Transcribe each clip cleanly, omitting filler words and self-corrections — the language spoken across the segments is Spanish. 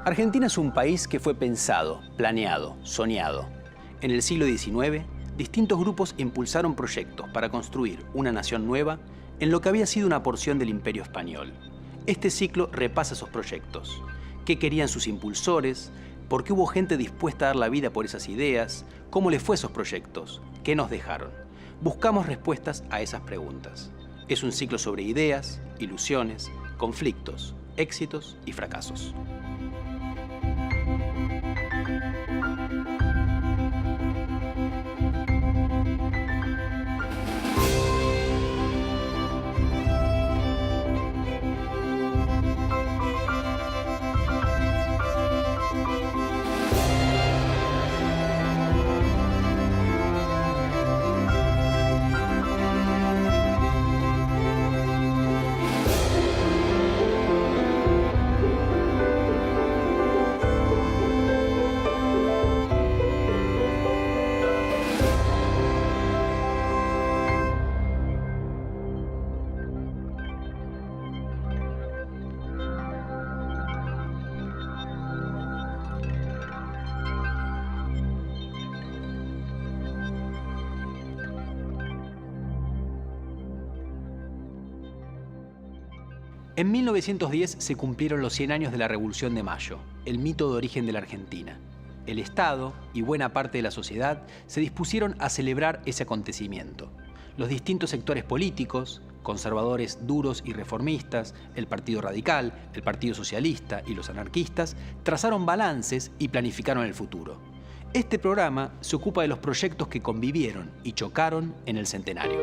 Argentina es un país que fue pensado, planeado, soñado. En el siglo XIX, distintos grupos impulsaron proyectos para construir una nación nueva en lo que había sido una porción del Imperio Español. Este ciclo repasa esos proyectos. ¿Qué querían sus impulsores? ¿Por qué hubo gente dispuesta a dar la vida por esas ideas? ¿Cómo les fue esos proyectos? ¿Qué nos dejaron? Buscamos respuestas a esas preguntas. Es un ciclo sobre ideas, ilusiones, conflictos, éxitos y fracasos. En 1910 se cumplieron los 100 años de la Revolución de Mayo, el mito de origen de la Argentina. El Estado y buena parte de la sociedad se dispusieron a celebrar ese acontecimiento. Los distintos sectores políticos, conservadores duros y reformistas, el Partido Radical, el Partido Socialista y los anarquistas, trazaron balances y planificaron el futuro. Este programa se ocupa de los proyectos que convivieron y chocaron en el centenario.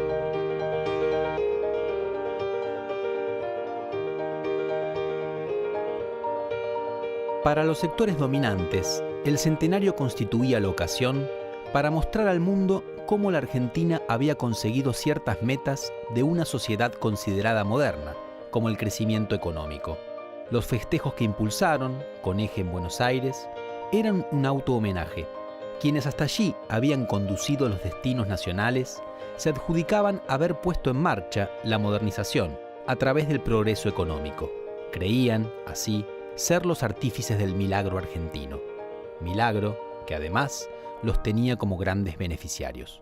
Para los sectores dominantes, el centenario constituía la ocasión para mostrar al mundo cómo la Argentina había conseguido ciertas metas de una sociedad considerada moderna, como el crecimiento económico. Los festejos que impulsaron, con eje en Buenos Aires, eran un auto-homenaje. Quienes hasta allí habían conducido los destinos nacionales se adjudicaban haber puesto en marcha la modernización a través del progreso económico. Creían, así, ser los artífices del milagro argentino. Milagro que además los tenía como grandes beneficiarios.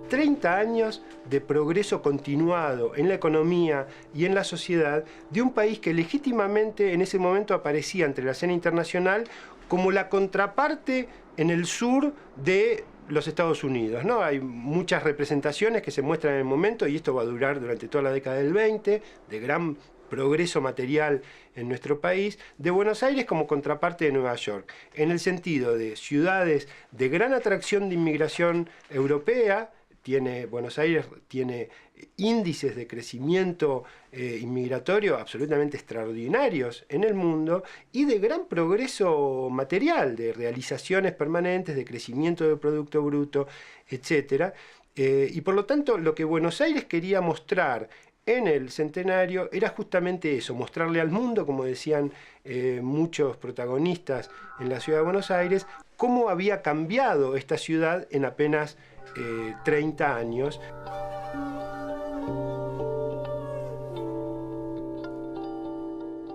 ...30 años de progreso continuado en la economía y en la sociedad de un país que legítimamente en ese momento aparecía entre la escena internacional como la contraparte en el sur de los Estados Unidos, ¿no? Hay muchas representaciones que se muestran en el momento, y esto va a durar durante toda la década del 20, de gran progreso material en nuestro país, de Buenos Aires como contraparte de Nueva York, en el sentido de ciudades de gran atracción de inmigración europea. Buenos Aires tiene índices de crecimiento inmigratorio absolutamente extraordinarios en el mundo y de gran progreso material, de realizaciones permanentes, de crecimiento del Producto Bruto, etc. Y por lo tanto, lo que Buenos Aires quería mostrar en el centenario era justamente eso, mostrarle al mundo, como decían muchos protagonistas en la ciudad de Buenos Aires, cómo había cambiado esta ciudad en apenas 30 años.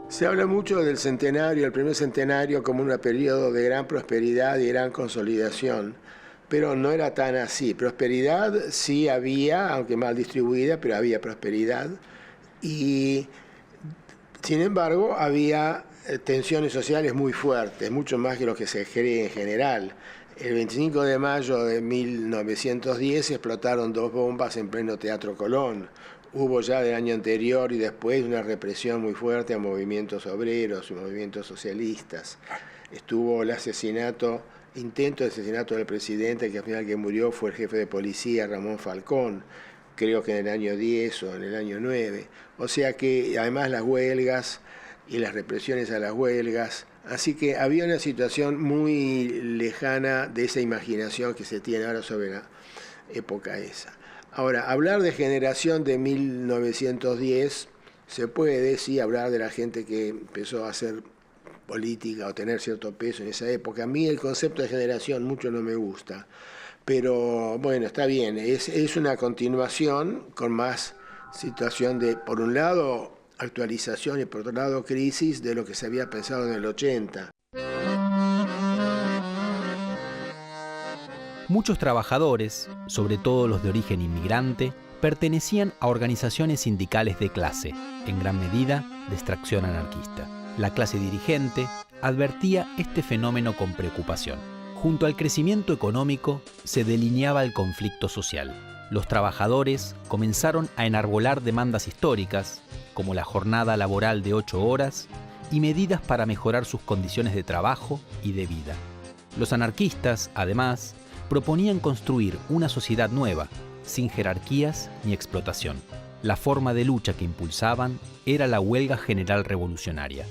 Se habla mucho del centenario, el primer centenario, como un periodo de gran prosperidad y gran consolidación, pero no era tan así. Prosperidad sí había, aunque mal distribuida, pero había prosperidad. Y sin embargo, había tensiones sociales muy fuertes, mucho más que lo que se cree en general. El 25 de mayo de 1910 explotaron 2 bombas en pleno Teatro Colón. Hubo ya del año anterior y después una represión muy fuerte a movimientos obreros y movimientos socialistas. Estuvo el intento de asesinato del presidente, que al final que murió fue el jefe de policía, Ramón Falcón, creo que en el año 10 o en el año 9. O sea que además las huelgas y las represiones a las huelgas. Así que había una situación muy lejana de esa imaginación que se tiene ahora sobre la época esa. Ahora, hablar de generación de 1910, se puede, sí, hablar de la gente que empezó a hacer política o tener cierto peso en esa época. A mí el concepto de generación mucho no me gusta, pero bueno, está bien, es una continuación con más situación de, por un lado, actualización y por otro lado, crisis de lo que se había pensado en el 80. Muchos trabajadores, sobre todo los de origen inmigrante, pertenecían a organizaciones sindicales de clase, en gran medida de extracción anarquista. La clase dirigente advertía este fenómeno con preocupación. Junto al crecimiento económico se delineaba el conflicto social. Los trabajadores comenzaron a enarbolar demandas históricas, como la jornada laboral de 8 horas y medidas para mejorar sus condiciones de trabajo y de vida. Los anarquistas, además, proponían construir una sociedad nueva, sin jerarquías ni explotación. La forma de lucha que impulsaban era la huelga general revolucionaria.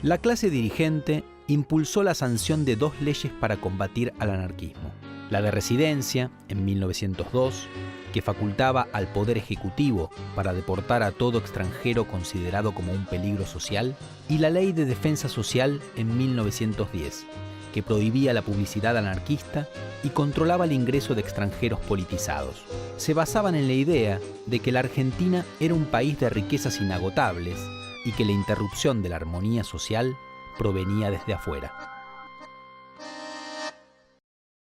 La clase dirigente impulsó la sanción de 2 leyes para combatir al anarquismo. La de residencia, en 1902, que facultaba al Poder Ejecutivo para deportar a todo extranjero considerado como un peligro social, y la Ley de Defensa Social en 1910, que prohibía la publicidad anarquista y controlaba el ingreso de extranjeros politizados. Se basaban en la idea de que la Argentina era un país de riquezas inagotables y que la interrupción de la armonía social provenía desde afuera.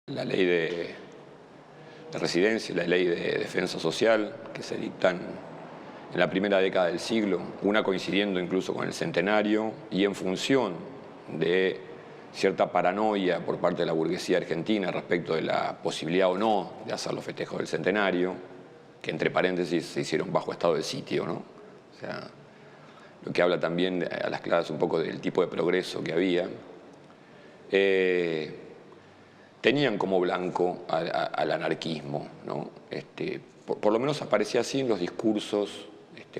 La ley de residencia y la ley de defensa social, que se dictan en la primera década del siglo, una coincidiendo incluso con el centenario y en función de cierta paranoia por parte de la burguesía argentina respecto de la posibilidad o no de hacer los festejos del centenario, que entre paréntesis se hicieron bajo estado de sitio, ¿no? O sea, lo que habla también a las claras un poco del tipo de progreso que había. Tenían como blanco al anarquismo, ¿no? Por lo menos aparecía así en los discursos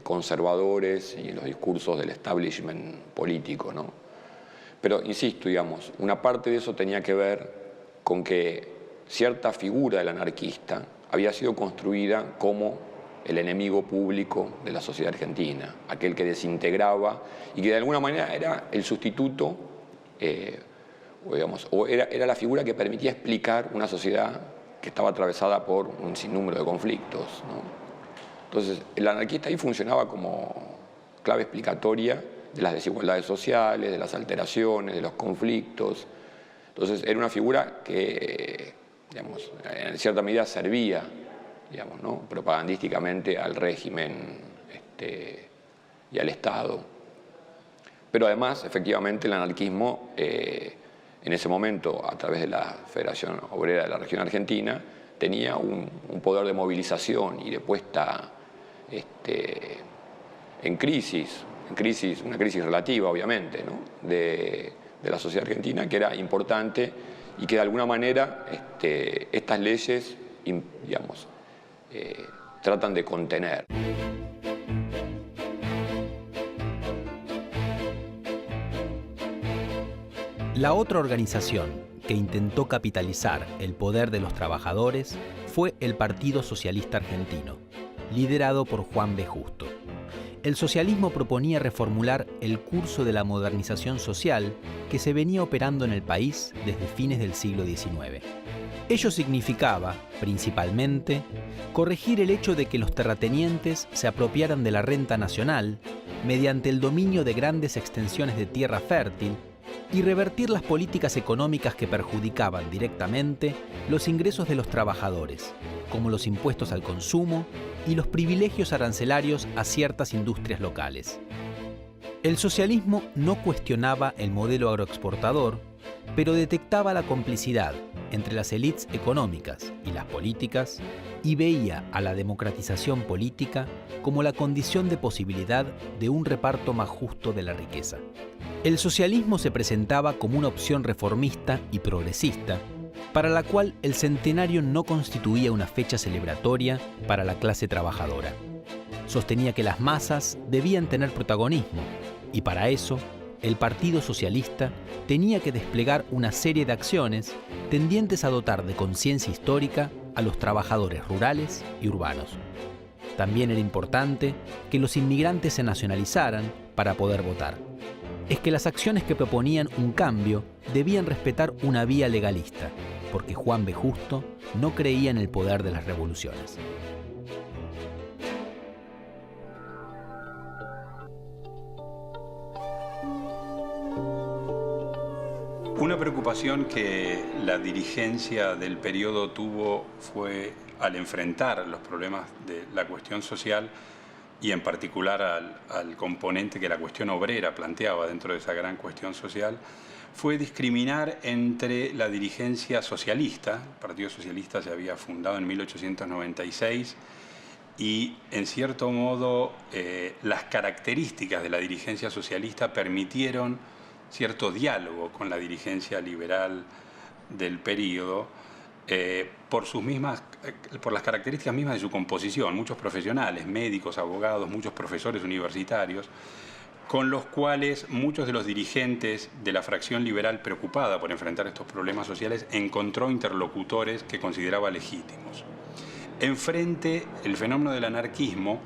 conservadores y en los discursos del establishment político, ¿no? Pero, insisto, digamos, una parte de eso tenía que ver con que cierta figura del anarquista había sido construida como el enemigo público de la sociedad argentina, aquel que desintegraba y que de alguna manera era el sustituto, o era la figura que permitía explicar una sociedad que estaba atravesada por un sinnúmero de conflictos, ¿no? Entonces, el anarquista ahí funcionaba como clave explicatoria de las desigualdades sociales, de las alteraciones, de los conflictos. Entonces, era una figura que, digamos, en cierta medida servía, digamos, ¿no?, propagandísticamente al régimen y al Estado. Pero además, efectivamente, el anarquismo, en ese momento, a través de la Federación Obrera de la Región Argentina, tenía un poder de movilización y de puesta en crisis, una crisis relativa, obviamente, ¿no?, de la sociedad argentina, que era importante y que de alguna manera estas leyes, digamos, tratan de contener. La otra organización que intentó capitalizar el poder de los trabajadores fue el Partido Socialista Argentino, liderado por Juan B. Justo. El socialismo proponía reformular el curso de la modernización social que se venía operando en el país desde fines del siglo XIX. Ello significaba, principalmente, corregir el hecho de que los terratenientes se apropiaran de la renta nacional mediante el dominio de grandes extensiones de tierra fértil y revertir las políticas económicas que perjudicaban directamente los ingresos de los trabajadores, como los impuestos al consumo y los privilegios arancelarios a ciertas industrias locales. El socialismo no cuestionaba el modelo agroexportador, pero detectaba la complicidad entre las élites económicas y las políticas y veía a la democratización política como la condición de posibilidad de un reparto más justo de la riqueza. El socialismo se presentaba como una opción reformista y progresista, para la cual el centenario no constituía una fecha celebratoria para la clase trabajadora. Sostenía que las masas debían tener protagonismo y para eso el Partido Socialista tenía que desplegar una serie de acciones tendientes a dotar de conciencia histórica a los trabajadores rurales y urbanos. También era importante que los inmigrantes se nacionalizaran para poder votar. Es que las acciones que proponían un cambio debían respetar una vía legalista, porque Juan B. Justo no creía en el poder de las revoluciones. Una preocupación que la dirigencia del periodo tuvo fue al enfrentar los problemas de la cuestión social y en particular al componente que la cuestión obrera planteaba dentro de esa gran cuestión social, fue discriminar entre la dirigencia socialista. El Partido Socialista se había fundado en 1896 y, en cierto modo, las características de la dirigencia socialista permitieron cierto diálogo con la dirigencia liberal del período por las características mismas de su composición. Muchos profesionales, médicos, abogados, muchos profesores universitarios, con los cuales muchos de los dirigentes de la fracción liberal preocupada por enfrentar estos problemas sociales encontró interlocutores que consideraba legítimos. Enfrente, el fenómeno del anarquismo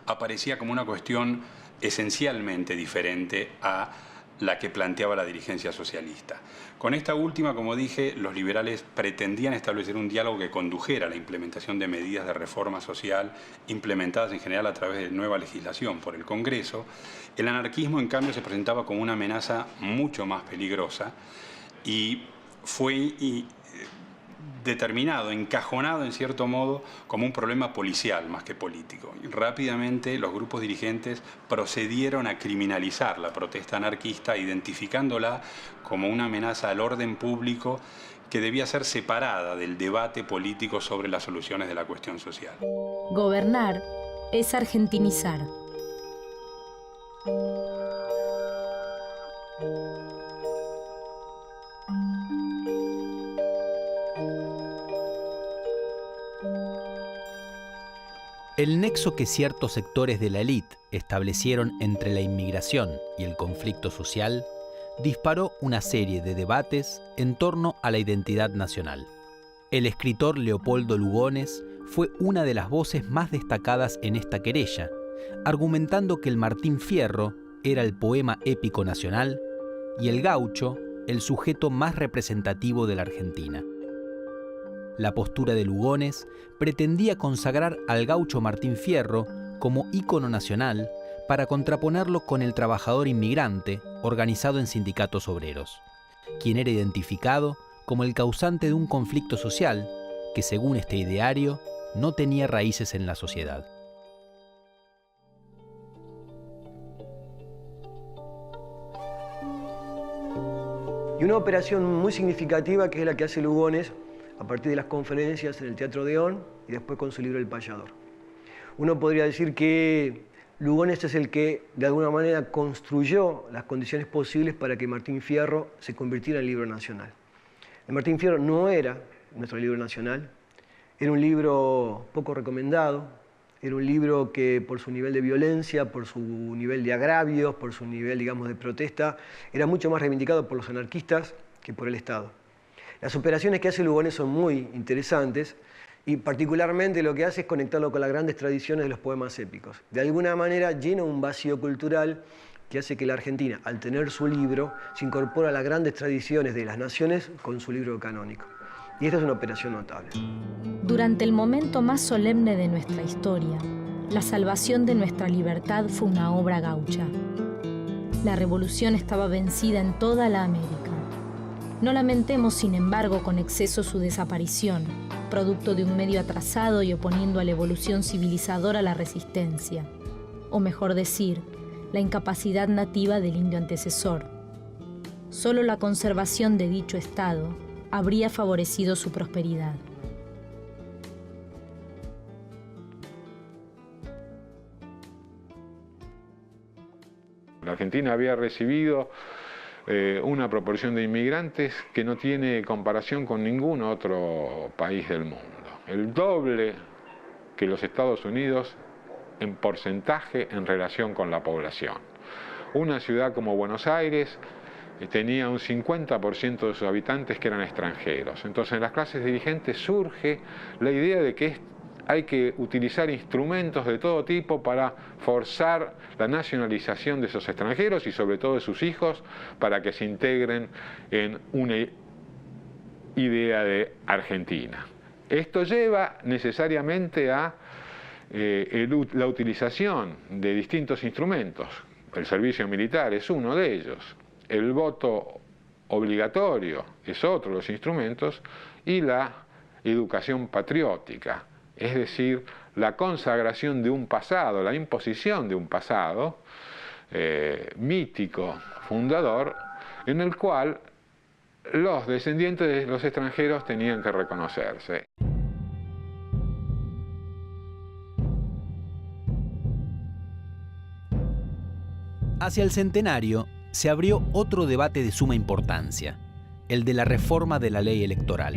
aparecía como una cuestión esencialmente diferente a la que planteaba la dirigencia socialista. Con esta última, como dije, los liberales pretendían establecer un diálogo que condujera a la implementación de medidas de reforma social implementadas en general a través de nueva legislación por el Congreso. El anarquismo, en cambio, se presentaba como una amenaza mucho más peligrosa y fue determinado, encajonado en cierto modo como un problema policial más que político. Y rápidamente los grupos dirigentes procedieron a criminalizar la protesta anarquista, identificándola como una amenaza al orden público que debía ser separada del debate político sobre las soluciones de la cuestión social. Gobernar es argentinizar. El nexo que ciertos sectores de la élite establecieron entre la inmigración y el conflicto social disparó una serie de debates en torno a la identidad nacional. El escritor Leopoldo Lugones fue una de las voces más destacadas en esta querella, argumentando que el Martín Fierro era el poema épico nacional y el gaucho el sujeto más representativo de la Argentina. La postura de Lugones pretendía consagrar al gaucho Martín Fierro como ícono nacional para contraponerlo con el trabajador inmigrante organizado en sindicatos obreros, quien era identificado como el causante de un conflicto social que, según este ideario, no tenía raíces en la sociedad. Y una operación muy significativa que es la que hace Lugones a partir de las conferencias en el Teatro Odeón y después con su libro El Payador. Uno podría decir que Lugones es el que de alguna manera construyó las condiciones posibles para que Martín Fierro se convirtiera en libro nacional. El Martín Fierro no era nuestro libro nacional, era un libro poco recomendado, era un libro que por su nivel de violencia, por su nivel de agravios, por su nivel, digamos, de protesta, era mucho más reivindicado por los anarquistas que por el Estado. Las operaciones que hace Lugones son muy interesantes y particularmente lo que hace es conectarlo con las grandes tradiciones de los poemas épicos. De alguna manera llena un vacío cultural que hace que la Argentina, al tener su libro, se incorpora a las grandes tradiciones de las naciones con su libro canónico. Y esta es una operación notable. Durante el momento más solemne de nuestra historia, la salvación de nuestra libertad fue una obra gaucha. La revolución estaba vencida en toda la América. No lamentemos, sin embargo, con exceso su desaparición, producto de un medio atrasado y oponiendo a la evolución civilizadora la resistencia, o mejor decir, la incapacidad nativa del indio antecesor. Solo la conservación de dicho estado habría favorecido su prosperidad. La Argentina había recibido una proporción de inmigrantes que no tiene comparación con ningún otro país del mundo. El doble que los Estados Unidos en porcentaje en relación con la población. Una ciudad como Buenos Aires tenía un 50% de sus habitantes que eran extranjeros. Entonces en las clases dirigentes surge la idea de que hay que utilizar instrumentos de todo tipo para forzar la nacionalización de esos extranjeros y sobre todo de sus hijos para que se integren en una idea de Argentina. Esto lleva necesariamente a la utilización de distintos instrumentos. El servicio militar es uno de ellos. El voto obligatorio, es otro de los instrumentos, y la educación patriótica, es decir, la consagración de un pasado, la imposición de un pasado mítico, fundador, en el cual los descendientes de los extranjeros tenían que reconocerse. Hacia el centenario se abrió otro debate de suma importancia, el de la reforma de la ley electoral.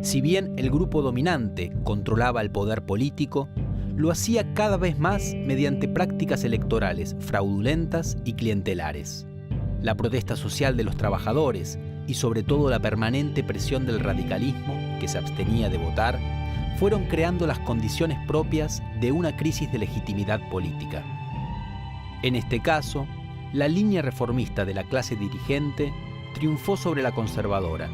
Si bien el grupo dominante controlaba el poder político, lo hacía cada vez más mediante prácticas electorales fraudulentas y clientelares. La protesta social de los trabajadores y sobre todo la permanente presión del radicalismo, que se abstenía de votar, fueron creando las condiciones propias de una crisis de legitimidad política. En este caso, la línea reformista de la clase dirigente triunfó sobre la conservadora.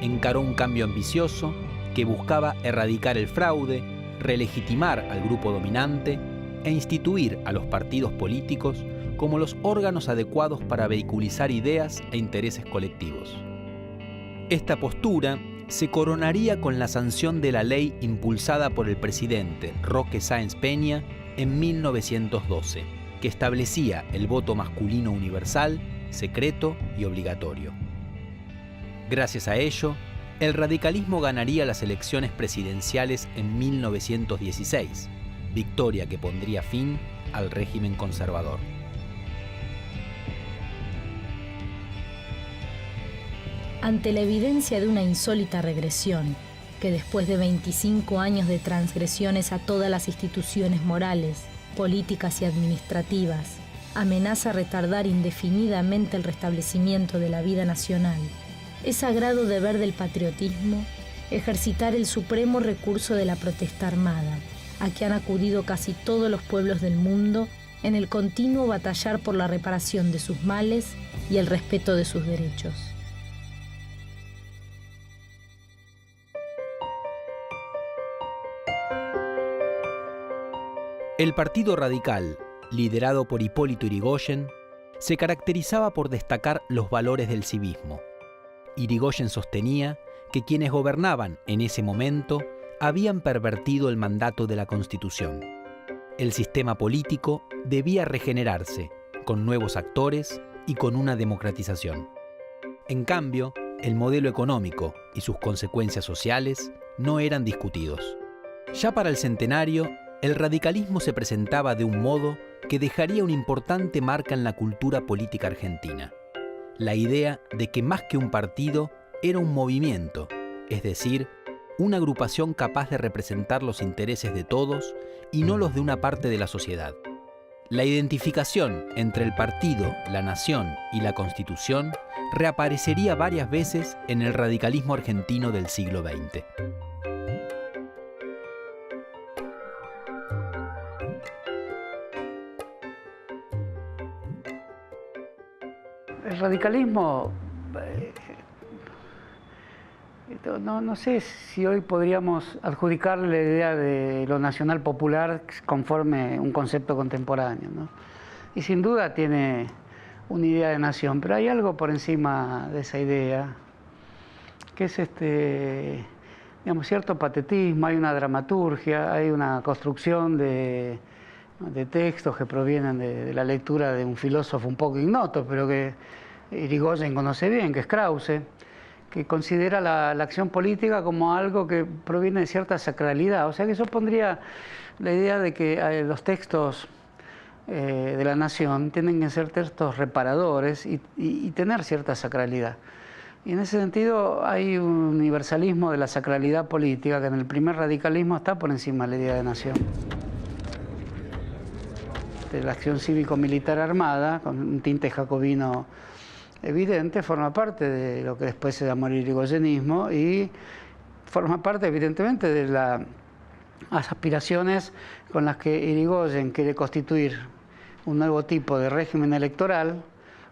Encaró un cambio ambicioso que buscaba erradicar el fraude, relegitimar al grupo dominante e instituir a los partidos políticos como los órganos adecuados para vehiculizar ideas e intereses colectivos. Esta postura se coronaría con la sanción de la ley impulsada por el presidente Roque Sáenz Peña en 1912, que establecía el voto masculino universal, secreto y obligatorio. Gracias a ello, el radicalismo ganaría las elecciones presidenciales en 1916, victoria que pondría fin al régimen conservador. Ante la evidencia de una insólita regresión, que después de 25 años de transgresiones a todas las instituciones morales, políticas y administrativas, amenaza retardar indefinidamente el restablecimiento de la vida nacional, es sagrado deber del patriotismo ejercitar el supremo recurso de la protesta armada, a que han acudido casi todos los pueblos del mundo en el continuo batallar por la reparación de sus males y el respeto de sus derechos. El Partido Radical, liderado por Hipólito Yrigoyen, se caracterizaba por destacar los valores del civismo. Yrigoyen sostenía que quienes gobernaban en ese momento habían pervertido el mandato de la Constitución. El sistema político debía regenerarse, con nuevos actores y con una democratización. En cambio, el modelo económico y sus consecuencias sociales no eran discutidos. Ya para el centenario, el radicalismo se presentaba de un modo que dejaría una importante marca en la cultura política argentina. La idea de que más que un partido era un movimiento, es decir, una agrupación capaz de representar los intereses de todos y no los de una parte de la sociedad. La identificación entre el partido, la nación y la Constitución reaparecería varias veces en el radicalismo argentino del siglo XX. El radicalismo, no sé si hoy podríamos adjudicarle la idea de lo nacional popular conforme un concepto contemporáneo, ¿no? Y sin duda tiene una idea de nación, pero hay algo por encima de esa idea, que es digamos, cierto patetismo, hay una dramaturgia, hay una construcción de textos que provienen de la lectura de un filósofo un poco ignoto, pero que Yrigoyen conoce bien, que es Krause, que considera la acción política como algo que proviene de cierta sacralidad. O sea que eso pondría la idea de que los textos de la nación tienen que ser textos reparadores y tener cierta sacralidad. Y en ese sentido hay un universalismo de la sacralidad política que en el primer radicalismo está por encima de la idea de nación. De la acción cívico-militar armada, con un tinte jacobino evidente, forma parte de lo que después se llamó el irigoyenismo y forma parte evidentemente de las aspiraciones con las que Yrigoyen quiere constituir un nuevo tipo de régimen electoral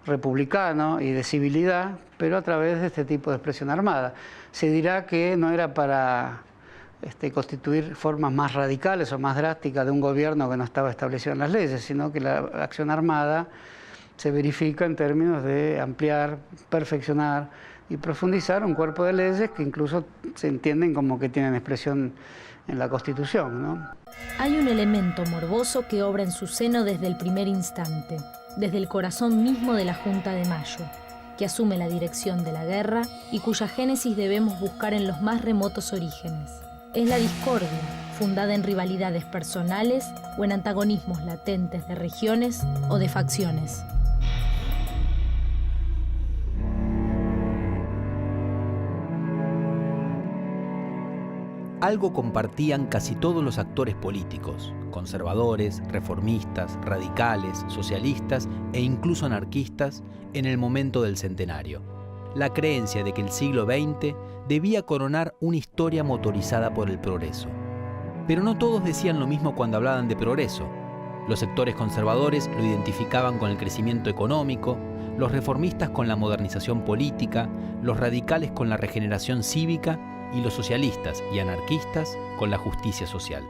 republicano y de civilidad, pero a través de este tipo de expresión armada. Se dirá que no era para constituir formas más radicales o más drásticas de un gobierno que no estaba establecido en las leyes, sino que la acción armada se verifica en términos de ampliar, perfeccionar y profundizar un cuerpo de leyes que incluso se entienden como que tienen expresión en la Constitución, ¿no? Hay un elemento morboso que obra en su seno desde el primer instante, desde el corazón mismo de la Junta de Mayo, que asume la dirección de la guerra y cuya génesis debemos buscar en los más remotos orígenes. Es la discordia, fundada en rivalidades personales o en antagonismos latentes de regiones o de facciones. Algo compartían casi todos los actores políticos, conservadores, reformistas, radicales, socialistas e incluso anarquistas, en el momento del centenario. La creencia de que el siglo XX debía coronar una historia motorizada por el progreso. Pero no todos decían lo mismo cuando hablaban de progreso. Los sectores conservadores lo identificaban con el crecimiento económico, los reformistas con la modernización política, los radicales con la regeneración cívica y los socialistas y anarquistas con la justicia social.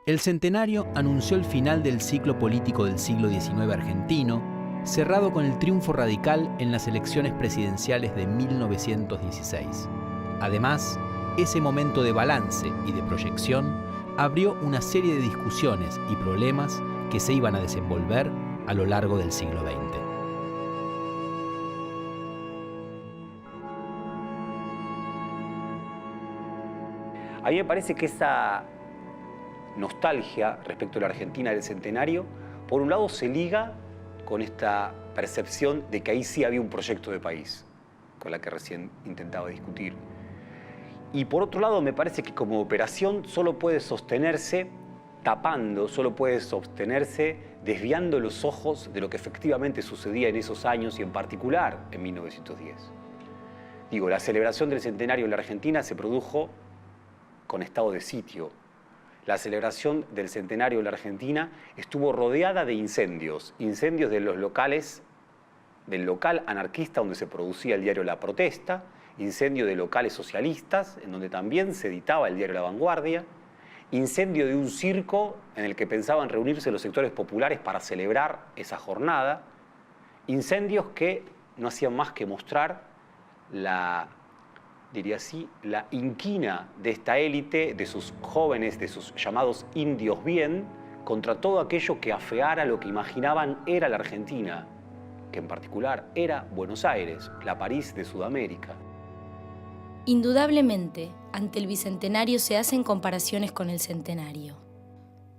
El centenario anunció el final del ciclo político del siglo XIX argentino, cerrado con el triunfo radical en las elecciones presidenciales de 1916. Además, ese momento de balance y de proyección abrió una serie de discusiones y problemas que se iban a desenvolver a lo largo del siglo XX. A mí me parece que esa nostalgia respecto a la Argentina del centenario, por un lado se liga con esta percepción de que ahí sí había un proyecto de país, con la que recién intentaba discutir. Y por otro lado me parece que como operación solo puede sostenerse tapando, solo puede sostenerse desviando los ojos de lo que efectivamente sucedía en esos años y en particular en 1910. Digo, la celebración del centenario en la Argentina se produjo con estado de sitio. La celebración del centenario en la Argentina estuvo rodeada de incendios de los locales, del local anarquista donde se producía el diario La Protesta, incendio de locales socialistas, en donde también se editaba el diario La Vanguardia, incendio de un circo en el que pensaban reunirse los sectores populares para celebrar esa jornada, incendios que no hacían más que mostrar diría así, la inquina de esta élite, de sus jóvenes, de sus llamados indios bien, contra todo aquello que afeara lo que imaginaban era la Argentina, que en particular era Buenos Aires, la París de Sudamérica. Indudablemente, ante el bicentenario se hacen comparaciones con el centenario.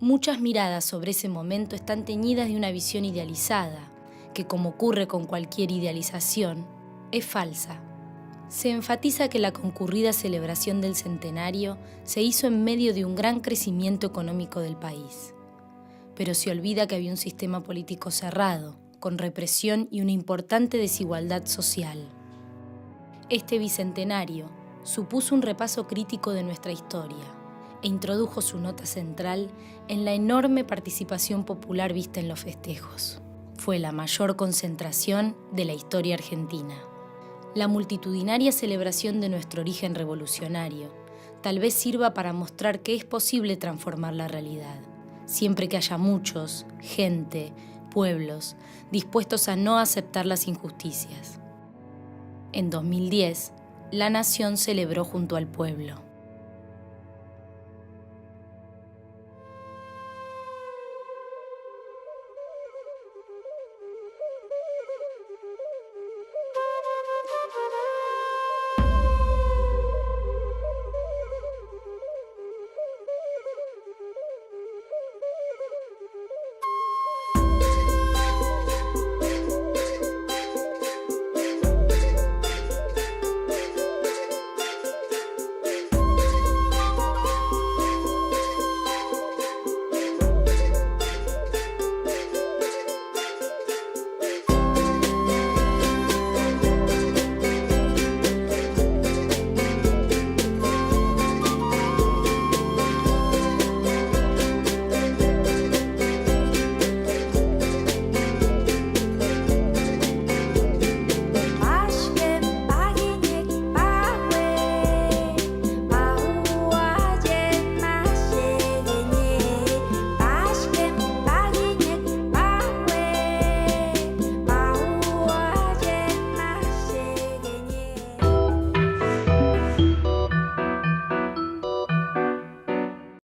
Muchas miradas sobre ese momento están teñidas de una visión idealizada, que como ocurre con cualquier idealización, es falsa. Se enfatiza que la concurrida celebración del centenario se hizo en medio de un gran crecimiento económico del país. Pero se olvida que había un sistema político cerrado, con represión y una importante desigualdad social. Este bicentenario supuso un repaso crítico de nuestra historia e introdujo su nota central en la enorme participación popular vista en los festejos. Fue la mayor concentración de la historia argentina. La multitudinaria celebración de nuestro origen revolucionario tal vez sirva para mostrar que es posible transformar la realidad, siempre que haya muchos, gente, pueblos, dispuestos a no aceptar las injusticias. En 2010, la nación celebró junto al pueblo.